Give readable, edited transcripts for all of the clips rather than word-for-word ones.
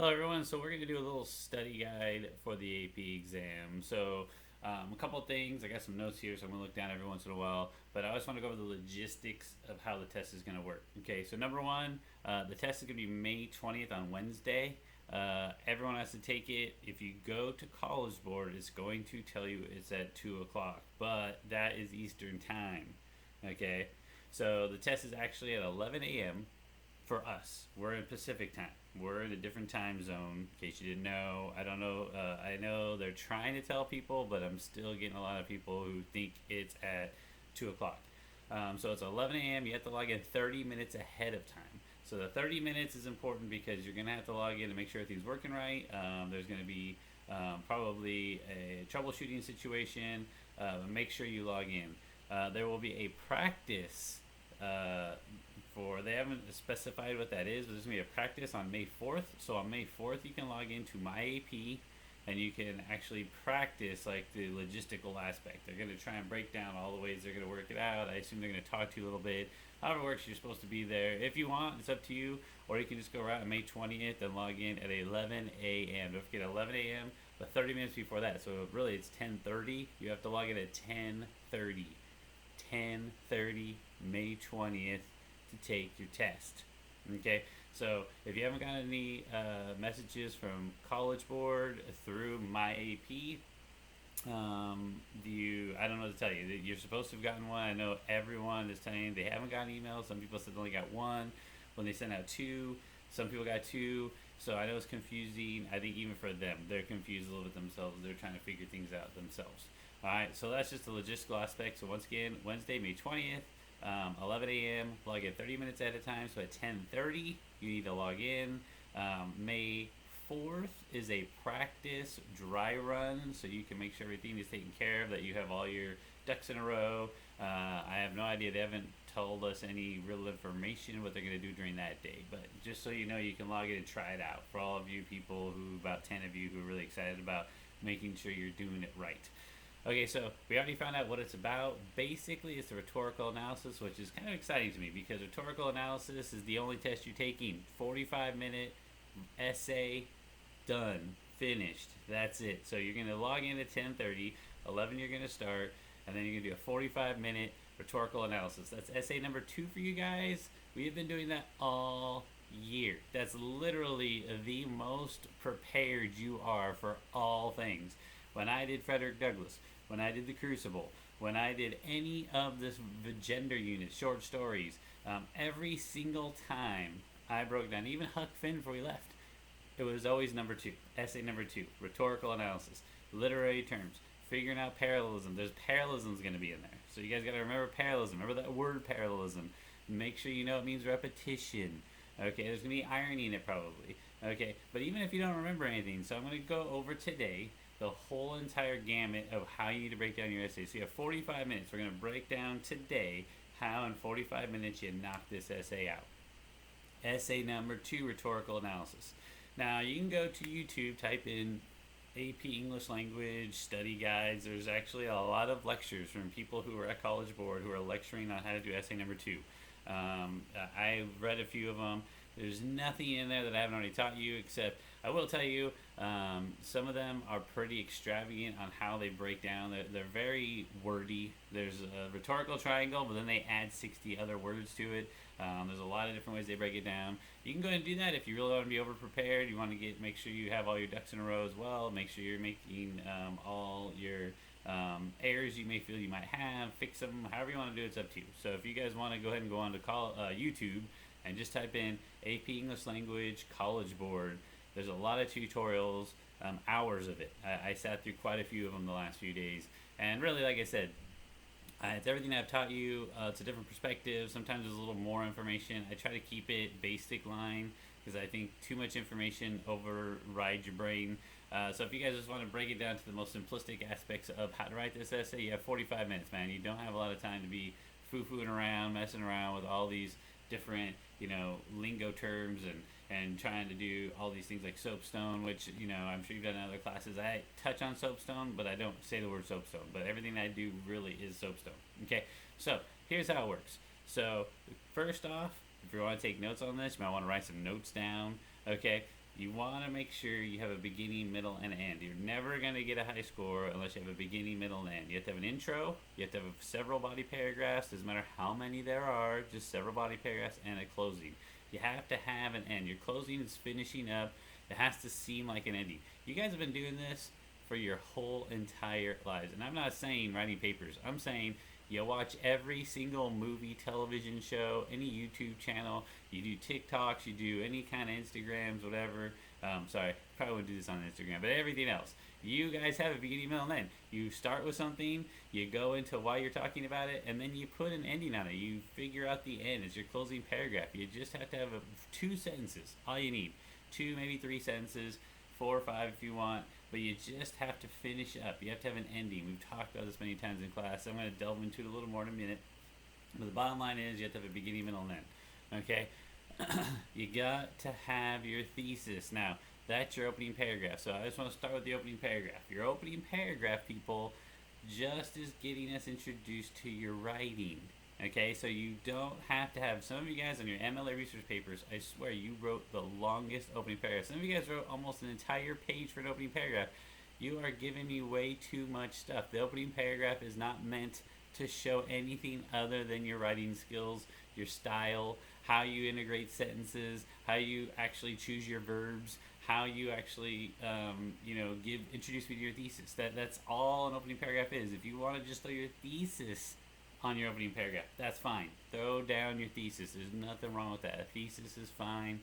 Hello, everyone. So we're going to do a little study guide for the AP exam. A couple of things. I got some notes here, so I'm going to look down every once in a while. But I always want to go over the logistics of how the test is going to work. Okay, so number one, the test is going to be May 20th on Wednesday. Everyone has to take it. If you go to College Board, it's going to tell you it's at 2 o'clock, but that is Eastern Time. Okay, so the test is actually at 11 a.m. for us. We're in Pacific time. We're in a different time zone. In case you didn't know, I don't know. I know they're trying to tell people, but I'm still getting a lot of people who think it's at 2 o'clock. So it's 11 a.m. You have to log in 30 minutes ahead of time. So the 30 minutes is important because you're gonna have to log in to make sure everything's working right. There's gonna be probably a troubleshooting situation. Make sure you log in. There will be a practice uh, they haven't specified what that is, but there's gonna be a practice on May 4th. So on May 4th, you can log into My AP and you can actually practice like the logistical aspect. They're gonna try and break down all the ways they're gonna work it out. I assume they're gonna talk to you a little bit. However it works, you're supposed to be there. If you want, it's up to you. Or you can just go right on May 20th and log in at 11 a.m. Don't forget 11 a.m. But 30 minutes before that. So really, it's 10:30. You have to log in at 10:30. 10:30, May 20th, to take your test. Okay, so if you haven't gotten any messages from College Board through My AP, I don't know what to tell you. You're supposed to have gotten one. I know everyone is telling you they haven't gotten emails. Some people said they only got one. When they sent out two, some people got two. So I know it's confusing. I think even for them, they're confused a little bit themselves. They're trying to figure things out themselves. All right, so that's just the logistical aspect. So once again, Wednesday, May 20th, 11 a.m. Log in 30 minutes at a time. So at 10:30, you need to log in. May 4th is a practice dry run, so you can make sure everything is taken care of, that you have all your ducks in a row. I have no idea. They haven't told us any real information what they're going to do during that day, but just so you know, you can log in and try it out. For all of you people about 10 of you who are really excited about making sure you're doing it right. Okay, so we already found out what it's about. Basically, it's a rhetorical analysis, which is kind of exciting to me because rhetorical analysis is the only test you're taking. 45-minute essay, done, finished. That's it. So you're going to log in at 10:30, 11 you're going to start, and then you're going to do a 45-minute rhetorical analysis. That's essay number 2 for you guys. We have been doing that all year. That's literally the most prepared you are for all things. When I did Frederick Douglass, when I did The Crucible, when I did any of this gender unit, short stories, every single time I broke down, even Huck Finn before we left, it was always number 2, essay number 2, rhetorical analysis, literary terms, figuring out parallelism. There's parallelisms going to be in there. So you guys got to remember parallelism. Remember that word parallelism. Make sure you know it means repetition. Okay, there's going to be irony in it probably. Okay, but even if you don't remember anything, so I'm going to go over today the whole entire gamut of how you need to break down your essay. So you have 45 minutes. We're going to break down today how in 45 minutes you knock this essay out. Essay number 2, rhetorical analysis. Now you can go to YouTube, type in AP English Language study guides. There's actually a lot of lectures from people who are at College Board who are lecturing on how to do essay number 2. I read a few of them. There's nothing in there that I haven't already taught you, except I will tell you some of them are pretty extravagant on how they break down. They're very wordy. There's a rhetorical triangle, but then they add 60 other words to it. There's a lot of different ways they break it down. You can go ahead and do that if you really want to be over prepared. You want to make sure you have all your ducks in a row as well. Make sure you're making all your errors you may feel you might have, fix them, however you want to do it, it's up to you. So if you guys want to go ahead and go on to YouTube and just type in AP English Language College Board, there's a lot of tutorials, hours of it. I sat through quite a few of them the last few days, and really, like I said, it's everything I've taught you. It's a different perspective. Sometimes there's a little more information. I try to keep it basic line because I think too much information overrides your brain. So if you guys just want to break it down to the most simplistic aspects of how to write this essay, you have 45 minutes, man. You don't have a lot of time to be foo-fooing around, messing around with all these different, lingo terms and trying to do all these things like soapstone, which, I'm sure you've done in other classes. I touch on soapstone, but I don't say the word soapstone. But everything I do really is soapstone. Okay, so here's how it works. So first off, if you want to take notes on this, you might want to write some notes down. Okay, You want to make sure you have a beginning, middle, and end. You're never going to get a high score unless you have a beginning, middle, and end. You have to have an intro. You have to have several body paragraphs. Doesn't matter how many there are, just several body paragraphs and a closing. You have to have an end. Your closing is finishing up. It has to seem like an ending. You guys have been doing this for your whole entire lives. And I'm not saying writing papers. I'm saying you watch every single movie, television show, any YouTube channel. You do TikToks. You do any kind of Instagrams, whatever. Sorry, probably wouldn't do this on Instagram, but everything else. You guys have a beginning, middle, and end. You start with something, you go into why you're talking about it, and then you put an ending on it. You figure out the end. It's your closing paragraph. You just have to have 2 sentences. All you need. 2, maybe 3 sentences, 4 or 5 if you want, but you just have to finish up. You have to have an ending. We've talked about this many times in class. I'm going to delve into it a little more in a minute. But the bottom line is you have to have a beginning, middle, and end. Okay? You got to have your thesis. Now, that's your opening paragraph. So I just want to start with the opening paragraph. Your opening paragraph, people, just is getting us introduced to your writing. Okay, so you don't have to have, some of you guys on your MLA research papers, I swear you wrote the longest opening paragraph. Some of you guys wrote almost an entire page for an opening paragraph. You are giving me way too much stuff. The opening paragraph is not meant to show anything other than your writing skills, your style, how you integrate sentences, how you actually choose your verbs, how you actually, introduce me to your thesis. That's all an opening paragraph is. If you want to just throw your thesis on your opening paragraph, that's fine. Throw down your thesis. There's nothing wrong with that. A thesis is fine.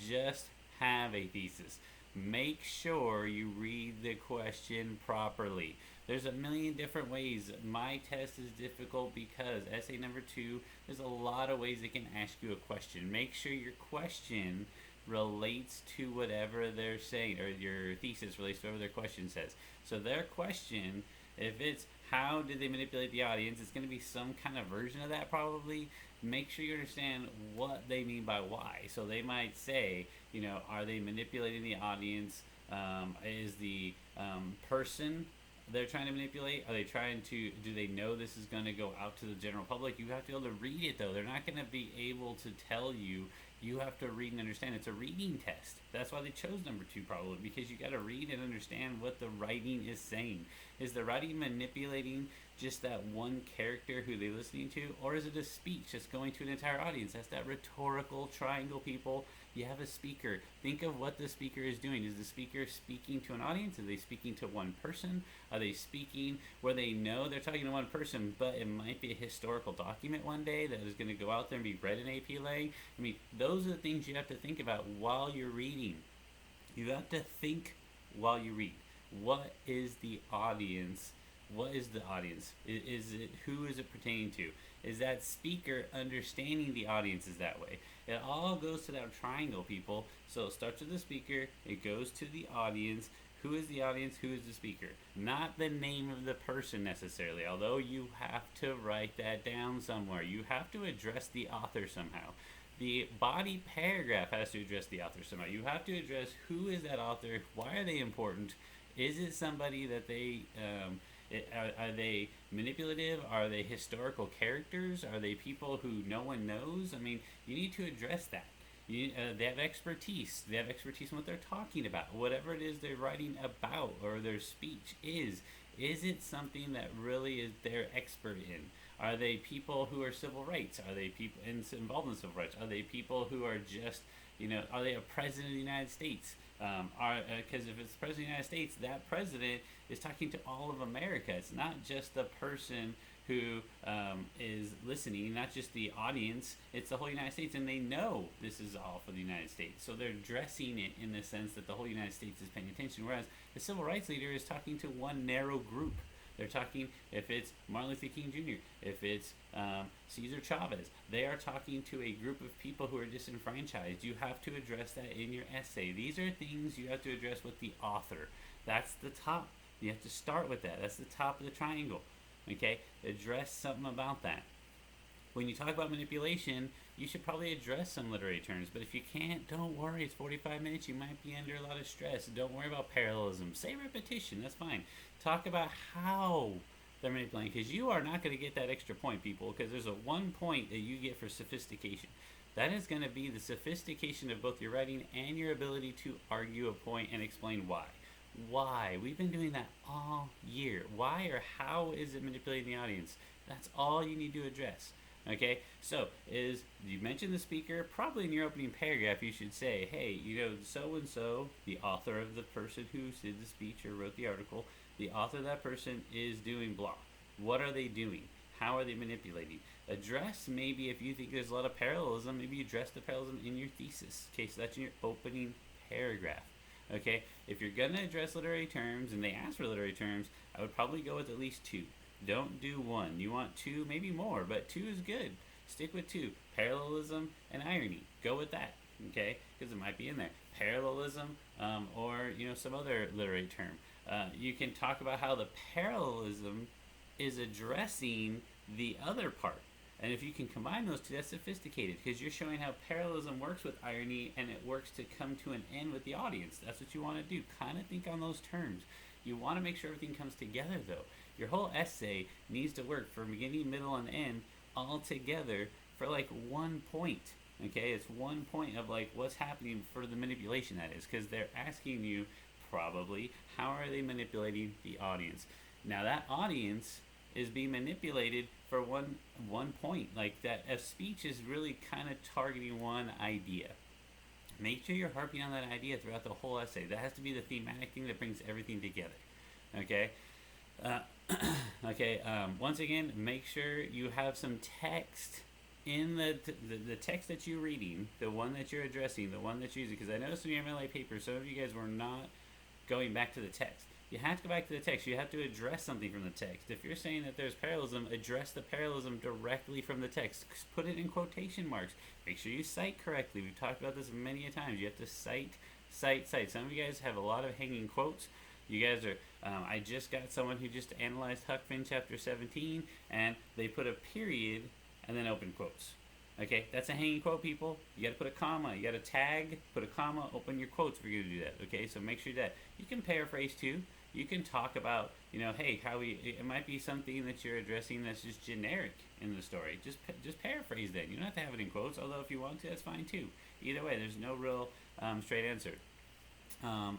Just have a thesis. Make sure you read the question properly. There's a million different ways. My test is difficult because essay number 2, there's a lot of ways they can ask you a question. Make sure your question relates to whatever they're saying, or your thesis relates to whatever their question says. So their question, if it's how did they manipulate the audience, it's going to be some kind of version of that probably. Make sure you understand what they mean by why. So they might say, are they manipulating the audience? Is the person they're trying to manipulate, are they trying to, do they know this is going to go out to the general public? You have to be able to read it though. They're not going to be able to tell you. You have to read and understand. It's a reading test. That's why they chose number 2 probably, because you got to read and understand what the writing is saying. Is the writing manipulating just that one character who they're listening to, or is it a speech that's going to an entire audience? That's that rhetorical triangle, people. You have a speaker. Think of what the speaker is doing. Is the speaker speaking to an audience? Are they speaking to one person? Are they speaking where they know they're talking to one person, but it might be a historical document one day that is going to go out there and be read in AP Lang? I mean, those are the things you have to think about while you're reading. You have to think while you read. What is the audience? What is the audience? Is it, who is it pertaining to? Is that speaker understanding the audience is that way? It all goes to that triangle, people. So it starts with the speaker, it goes to the audience. Who is the audience? Who is the speaker? Not the name of the person necessarily, although you have to write that down somewhere. You have to address the author somehow. The body paragraph has to address the author somehow. You have to address who is that author, why are they important, is it somebody that they... are they manipulative? Are they historical characters? Are they people who no one knows? I mean, you need to address that. They have expertise. They have expertise in what they're talking about. Whatever it is they're writing about or their speech is it something that really is they're expert in? Are they people who are civil rights? Are they people involved in civil rights? Are they people who are just, are they a president of the United States? Because if it's the president of the United States, that president is talking to all of America. It's not just the person who is listening, not just the audience, it's the whole United States, and they know this is all for the United States. So they're dressing it in the sense that the whole United States is paying attention, whereas the civil rights leader is talking to one narrow group. They're talking, if it's Martin Luther King Jr., if it's Cesar Chavez, they are talking to a group of people who are disenfranchised. You have to address that in your essay. These are things you have to address with the author. That's the top. You have to start with that. That's the top of the triangle. Okay? Address something about that. When you talk about manipulation, you should probably address some literary terms. But if you can't, don't worry. It's 45 minutes. You might be under a lot of stress. Don't worry about parallelism. Say repetition. That's fine. Talk about how they're manipulating. Because you are not going to get that extra point, people. Because there's a 1 point that you get for sophistication. That is going to be the sophistication of both your writing and your ability to argue a point and explain why. Why? We've been doing that all year. Why or how is it manipulating the audience? That's all you need to address. Okay, so is you mentioned the speaker, probably in your opening paragraph you should say, hey, so and so, the author of the person who did the speech or wrote the article, the author of that person is doing blah. What are they doing? How are they manipulating? Address, maybe if you think there's a lot of parallelism, maybe address the parallelism in your thesis. Okay, so that's in your opening paragraph. Okay, if you're gonna address literary terms and they ask for literary terms, I would probably go with at least 2. Don't do 1. You want 2, maybe more, but 2 is good. Stick with 2. Parallelism and irony. Go with that. Okay, because it might be in there. Parallelism, or some other literary term. You can talk about how the parallelism is addressing the other part. And if you can combine those 2, that's sophisticated because you're showing how parallelism works with irony and it works to come to an end with the audience. That's what you want to do. Kind of think on those terms. You want to make sure everything comes together though. Your whole essay needs to work from beginning, middle, and end all together for like 1 point. Okay, it's 1 point of like what's happening for the manipulation, that is, because they're asking you probably how are they manipulating the audience. Now that audience is being manipulated for one point. Like that a speech is really kind of targeting one idea. Make sure you're harping on that idea throughout the whole essay. That has to be the thematic thing that brings everything together. Okay. Once again, make sure you have some text in the text that you're reading, the one that you're addressing, the one that you're using. Because I noticed in your MLA paper, some of you guys were not going back to the text. You have to go back to the text. You have to address something from the text. If you're saying that there's parallelism, address the parallelism directly from the text. Put it in quotation marks. Make sure you cite correctly. We've talked about this many a times. You have to cite. Some of you guys have a lot of hanging quotes. You guys are, I just got someone who just analyzed Huck Finn chapter 17, and they put a period and then open quotes. Okay, that's a hanging quote, people. You got to put a comma. You got to tag, put a comma, open your quotes if you're going to do that. Okay, so make sure that you can paraphrase too. You can talk about, hey, it might be something that you're addressing that's just generic in the story. Just paraphrase that. You don't have to have it in quotes, although if you want to, that's fine too. Either way, there's no real straight answer.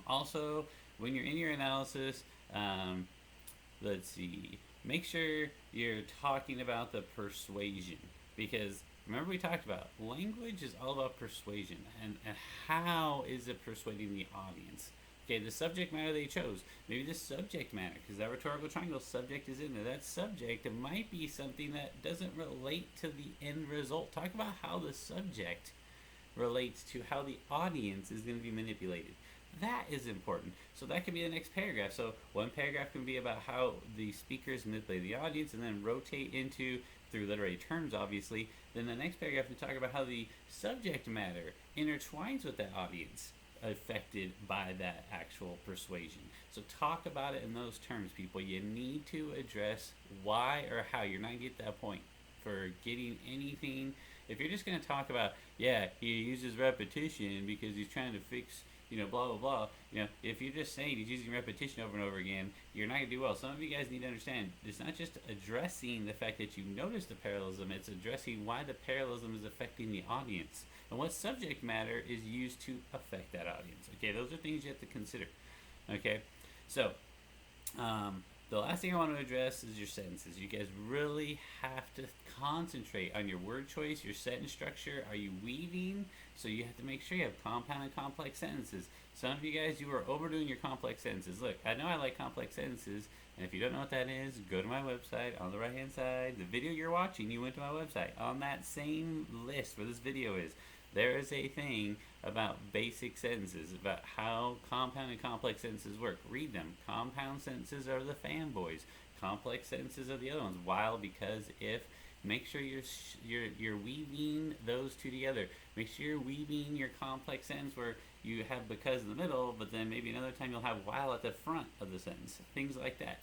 Also, when you're in your analysis, let's see, make sure you're talking about the persuasion, because remember we talked about language is all about persuasion and how is it persuading the audience. Okay, the subject matter they chose, maybe the subject matter, because that rhetorical triangle subject is in there. That subject, it might be something that doesn't relate to the end result. Talk about how the subject relates to how the audience is going to be manipulated. That is important. So that can be the next paragraph. So one paragraph can be about how the speakers manipulate the audience and then rotate into, through literary terms obviously, then the next paragraph can talk about how the subject matter intertwines with that audience affected by that actual persuasion. So talk about it in those terms, people. You need to address why or how. You're not getting that point for getting anything. If you're just going to talk about, yeah, he uses repetition because he's trying to fix, blah, blah, blah. If you're just saying he's using repetition over and over again, you're not going to do well. Some of you guys need to understand, it's not just addressing the fact that you notice the parallelism, it's addressing why the parallelism is affecting the audience and what subject matter is used to affect that audience. Okay, those are things you have to consider. Okay, so the last thing I want to address is your sentences. You guys really have to concentrate on your word choice, your sentence structure. Are you weaving? So you have to make sure you have compound and complex sentences. Some of you guys, you are overdoing your complex sentences. Look, I know I like complex sentences, and if you don't know what that is, go to my website on the right hand side. The video you're watching, you went to my website. On that same list where this video is, there is a thing about basic sentences, about how compound and complex sentences work. Read them. Compound sentences are the fanboys. Complex sentences are the other ones. While, because, if. Make sure you're weaving those two together. Make sure you're weaving your complex sentence where you have because in the middle, but then maybe another time you'll have while at the front of the sentence. Things like that.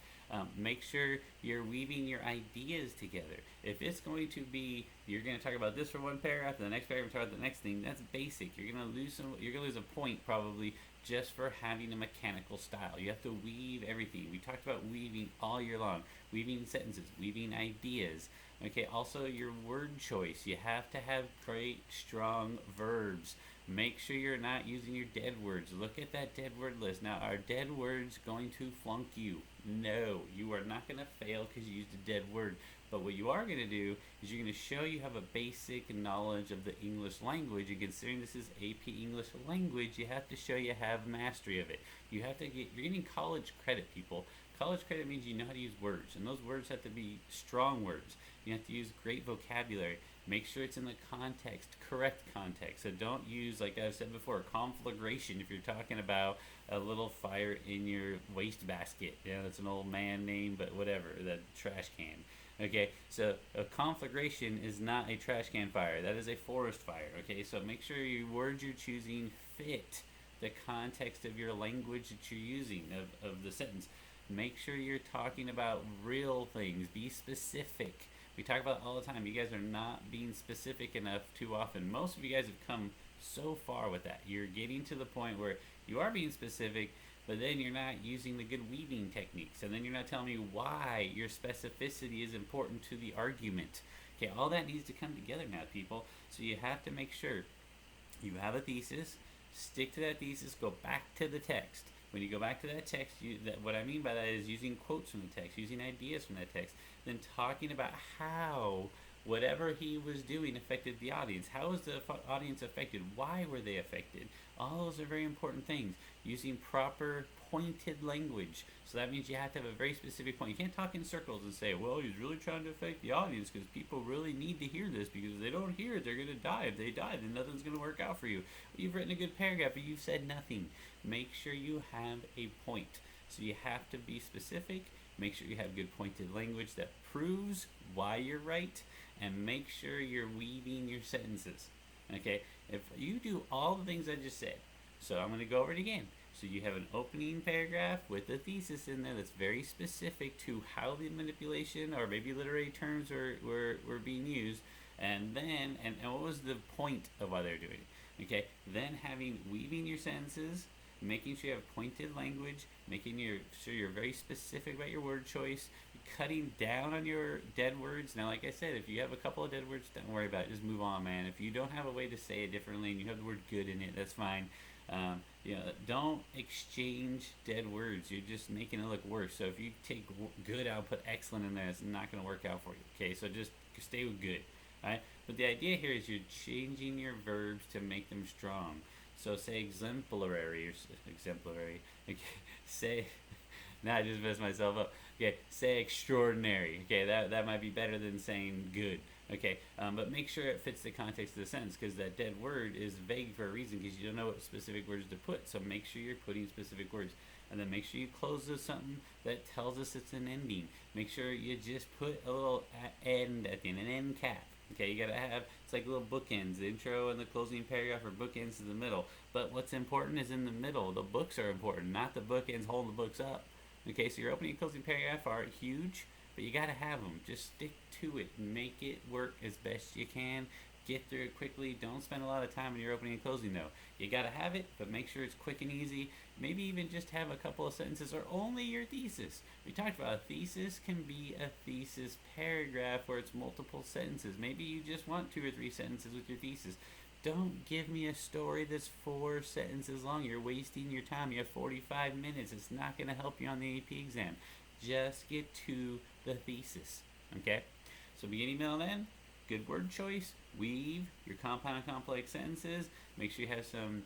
Make sure you're weaving your ideas together. If it's going to be, you're going to talk about this for one paragraph, and the next paragraph talk about the next thing. That's basic. You're going to lose some. You're going to lose a point probably just for having a mechanical style. You have to weave everything. We talked about weaving all year long. Weaving sentences, weaving ideas. Okay. Also, your word choice. You have to have great, strong verbs. Make sure you're not using your dead words. Look at that dead word list. Now, are dead words going to flunk you? No, you are not going to fail because you used a dead word. But what you are going to do is you're going to show you have a basic knowledge of the English language. And considering this is AP English language, you have to show you have mastery of it. You have to get, you're getting college credit, people. College credit means you know how to use words, and those words have to be strong words. You have to use great vocabulary. Make sure it's in the context, correct context. So don't use, like I've said before, conflagration if you're talking about a little fire in your wastebasket. Yeah, that's an old man name, but whatever, that trash can. Okay, so a conflagration is not a trash can fire. That is a forest fire. Okay, so make sure your words you're choosing fit the context of your language that you're using, of the sentence. Make sure you're talking about real things. Be specific. We talk about it all the time. You guys are not being specific enough too often. Most of you guys have come so far with that. You're getting to the point where you are being specific, but then you're not using the good weaving techniques. And then you're not telling me why your specificity is important to the argument. Okay, all that needs to come together now, people. So you have to make sure you have a thesis, stick to that thesis, go back to the text. When you go back to that text, what I mean by that is using quotes from the text, using ideas from that text, then talking about how whatever he was doing affected the audience. How was the audience affected? Why were they affected? All those are very important things. Using proper pointed language. So that means you have to have a very specific point. You can't talk in circles and say, well, he's really trying to affect the audience because people really need to hear this, because if they don't hear it, they're going to die. If they die, then nothing's going to work out for you. You've written a good paragraph, but you've said nothing. Make sure you have a point. So you have to be specific. Make sure you have good pointed language that proves why you're right, and make sure you're weaving your sentences. Okay? If you do all the things I just said, so I'm going to go over it again. So you have an opening paragraph with a thesis in there that's very specific to how the manipulation or maybe literary terms were being used, and then and what was the point of why they're doing it. Okay? Then weaving your sentences, making sure you have pointed language, making sure you're very specific about your word choice, cutting down on your dead words. Now, like I said, if you have a couple of dead words, don't worry about it. Just move on, man. If you don't have a way to say it differently and you have the word good in it, that's fine. Don't exchange dead words. You're just making it look worse. So if you take good out and put excellent in there, it's not going to work out for you. Okay, so just stay with good. All right? But the idea here is you're changing your verbs to make them strong. So say exemplary or exemplary. Okay, say, now I just messed myself up. Okay, say extraordinary. Okay, that might be better than saying good. Okay, but make sure it fits the context of the sentence, because that dead word is vague for a reason, because you don't know what specific words to put. So make sure you're putting specific words. And then make sure you close with something that tells us it's an ending. Make sure you just put a little end at the end, an end cap. Okay, you gotta have, it's like little bookends. The intro and the closing paragraph are bookends in the middle. But what's important is in the middle. The books are important, not the bookends holding the books up. Okay, so your opening and closing paragraph are huge, but you gotta have them. Just stick to it. Make it work as best you can. Get through it quickly. Don't spend a lot of time in your opening and closing though. You gotta have it, but make sure it's quick and easy. Maybe even just have a couple of sentences or only your thesis. We talked about a thesis can be a thesis paragraph where it's multiple sentences. Maybe you just want 2 or 3 sentences with your thesis. Don't give me a story that's 4 sentences long. You're wasting your time. You have 45 minutes. It's not going to help you on the AP exam. Just get to the thesis. Okay? So beginning, middle, and end. Good word choice. Weave your compound and complex sentences. Make sure you have some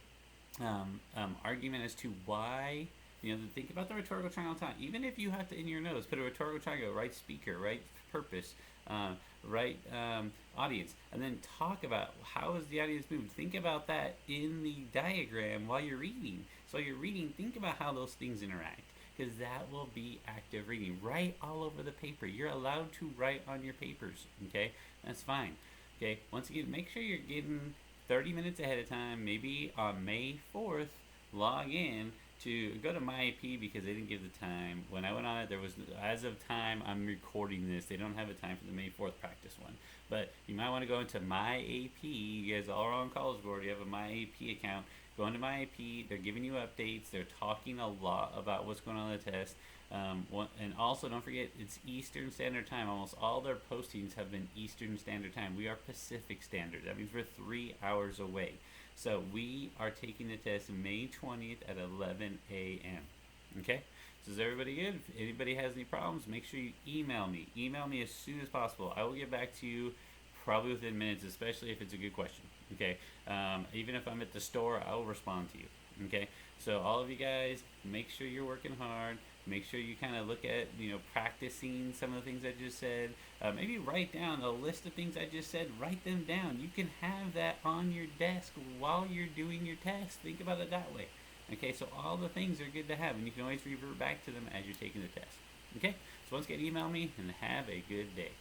argument as to why. Think about the rhetorical triangle time. Even if you have to, in your notes, put a rhetorical triangle, right speaker, right purpose, right audience, and then talk about how is the audience moved. Think about that in the diagram while you're reading. So you're reading, think about how those things interact, because that will be active reading. Write all over the paper. You're allowed to write on your papers, okay? That's fine. Okay, once again, make sure you're getting 30 minutes ahead of time, maybe on May 4th, log in to go to my AP because they didn't give the time. When I went on it, there was, as of time I'm recording this, they don't have a time for the May 4th practice one. But you might want to go into my AP. You guys all are on College Board. You have a my AP account. Go into my AP. They're giving you updates. They're talking a lot about what's going on in the test. And also, don't forget, it's Eastern Standard Time. Almost all their postings have been Eastern Standard Time. We are Pacific Standard. That means we're 3 hours away. So we are taking the test May 20th at 11 a.m. Okay? So is everybody good? If anybody has any problems, make sure you email me. Email me as soon as possible. I will get back to you probably within minutes, especially if it's a good question. Okay? Even if I'm at the store, I will respond to you. Okay? So all of you guys, make sure you're working hard. Make sure you kind of look at, practicing some of the things I just said. Maybe write down a list of things I just said. Write them down. You can have that on your desk while you're doing your test. Think about it that way. Okay, so all the things are good to have, and you can always revert back to them as you're taking the test. Okay, so once again, email me, and have a good day.